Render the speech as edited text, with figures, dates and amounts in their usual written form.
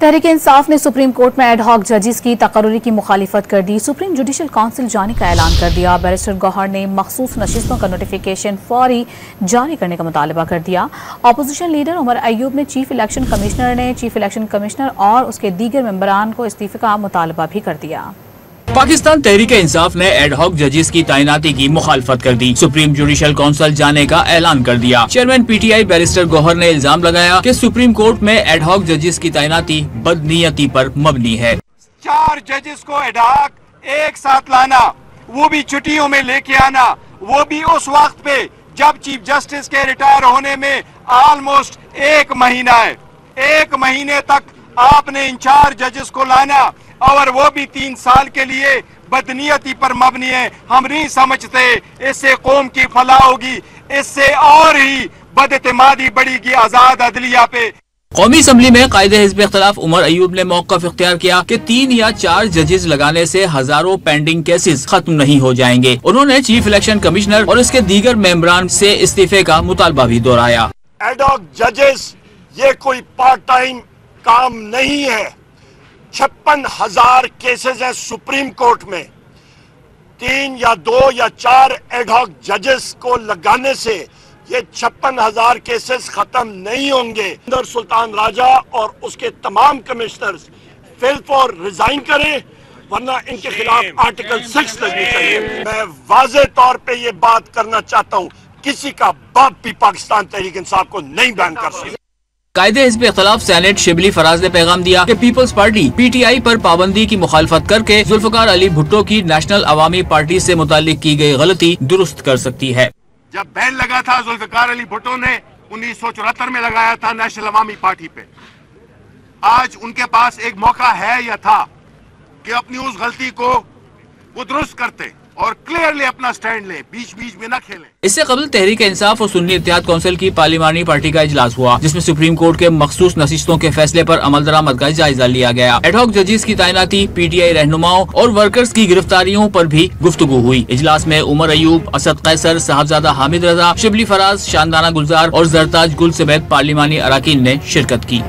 تحریک انصاف نے supreme court میں ad hoc ججز کی تقرری کی مخالفت کر دی۔ سپریم جوڈیشل کونسل جانے کا اعلان کر دیا۔ بیرسٹر گوہر نے مخصوص نشستوں کا نوٹیفیکیشن فوری جاری کرنے کا مطالبہ کر دیا۔ اپوزیشن لیڈر عمر ایوب نے چیف الیکشن کمشنر اور اس کے دیگر ممبران کو استعفے کا مطالبہ بھی کر دیا۔ پاکستان تحریک انصاف نے ایڈ ہاک ججز کی تعیناتی کی مخالفت کر دی۔ سپریم جوڈیشل کونسل جانے کا اعلان کر دیا۔ چیئرمین پی ٹی آئی بیرسٹر گوہر نے الزام لگایا کہ سپریم کورٹ میں ایڈ ہاک ججز کی تعیناتی بدنیتی پر مبنی ہے۔ 4 ججز کو ایڈ ہاک ایک ساتھ لانا، وہ بھی چھٹیوں میں لے کے آنا، وہ بھی اس وقت پہ جب چیف جسٹس کے ریٹائر ہونے میں آلموسٹ 1 مہینہ ہے۔ 1 مہینے تک آپ نے ان 4 ججز کو لانا اور وہ بھی 3 سال کے لیے بدنیتی پر مبنی ہے۔ ہم نہیں سمجھتے اس سے قوم کی فلاح ہوگی، اس سے اور ہی بد اعتمادی بڑھے گی آزاد عدلیہ پہ۔ قومی اسمبلی میں قائد حزب اختلاف عمر ایوب نے موقف اختیار کیا کہ 3 یا 4 ججز لگانے سے ہزاروں پینڈنگ کیسز ختم نہیں ہو جائیں گے۔ انہوں نے چیف الیکشن کمشنر اور اس کے دیگر ممبران سے استعفے کا مطالبہ بھی دہرایا۔ ایڈ ہاک ججز یہ کوئی پارٹ ٹائم کام نہیں ہے۔ 56,000 کیسز ہیں سپریم کورٹ میں۔ 3 یا 2 یا 4 ایڈ ہاک ججز کو لگانے سے یہ 56,000 کیسز ختم نہیں ہوں گے۔ سلطان راجہ اور اس کے تمام کمشنرز فل فور ریزائن کریں، ورنہ ان کے خلاف آرٹیکل 6 لگنی چاہیے۔ میں واضح طور پہ یہ بات کرنا چاہتا ہوں، کسی کا باپ بھی پاکستان تحریک انصاف کو نہیں بین کر سکتا۔ قائد حزب اختلاف سینیٹ شبلی فراز نے پیغام دیا کہ پیپلز پارٹی پی ٹی آئی پر پابندی کی مخالفت کر کے ذوالفقار علی بھٹو کی نیشنل عوامی پارٹی سے متعلق کی گئی غلطی درست کر سکتی ہے۔ جب بین لگا تھا ذوالفقار علی بھٹو نے 1974 میں لگایا تھا نیشنل عوامی پارٹی پہ، آج ان کے پاس ایک موقع ہے یا تھا کہ اپنی اس غلطی کو وہ درست کرتے اور کلیئرلی اپنا سٹینڈ لیں، بیچ میں نہ کھیلیں۔ اس سے قبل تحریک انصاف اور سنی اتحاد کونسل کی پارلیمانی پارٹی کا اجلاس ہوا، جس میں سپریم کورٹ کے مخصوص نشستوں کے فیصلے پر عمل درآمد کا جائزہ لیا گیا۔ ایڈ ہاک ججز کی تعیناتی، پی ٹی آئی رہنماؤں اور ورکرز کی گرفتاریوں پر بھی گفتگو ہوئی۔ اجلاس میں عمر ایوب، اسد قیصر، صاحبزادہ حامد رضا، شبلی فراز، شاندانہ گلزار اور زرتاج گل سمیت پارلیمانی اراکین نے شرکت کی۔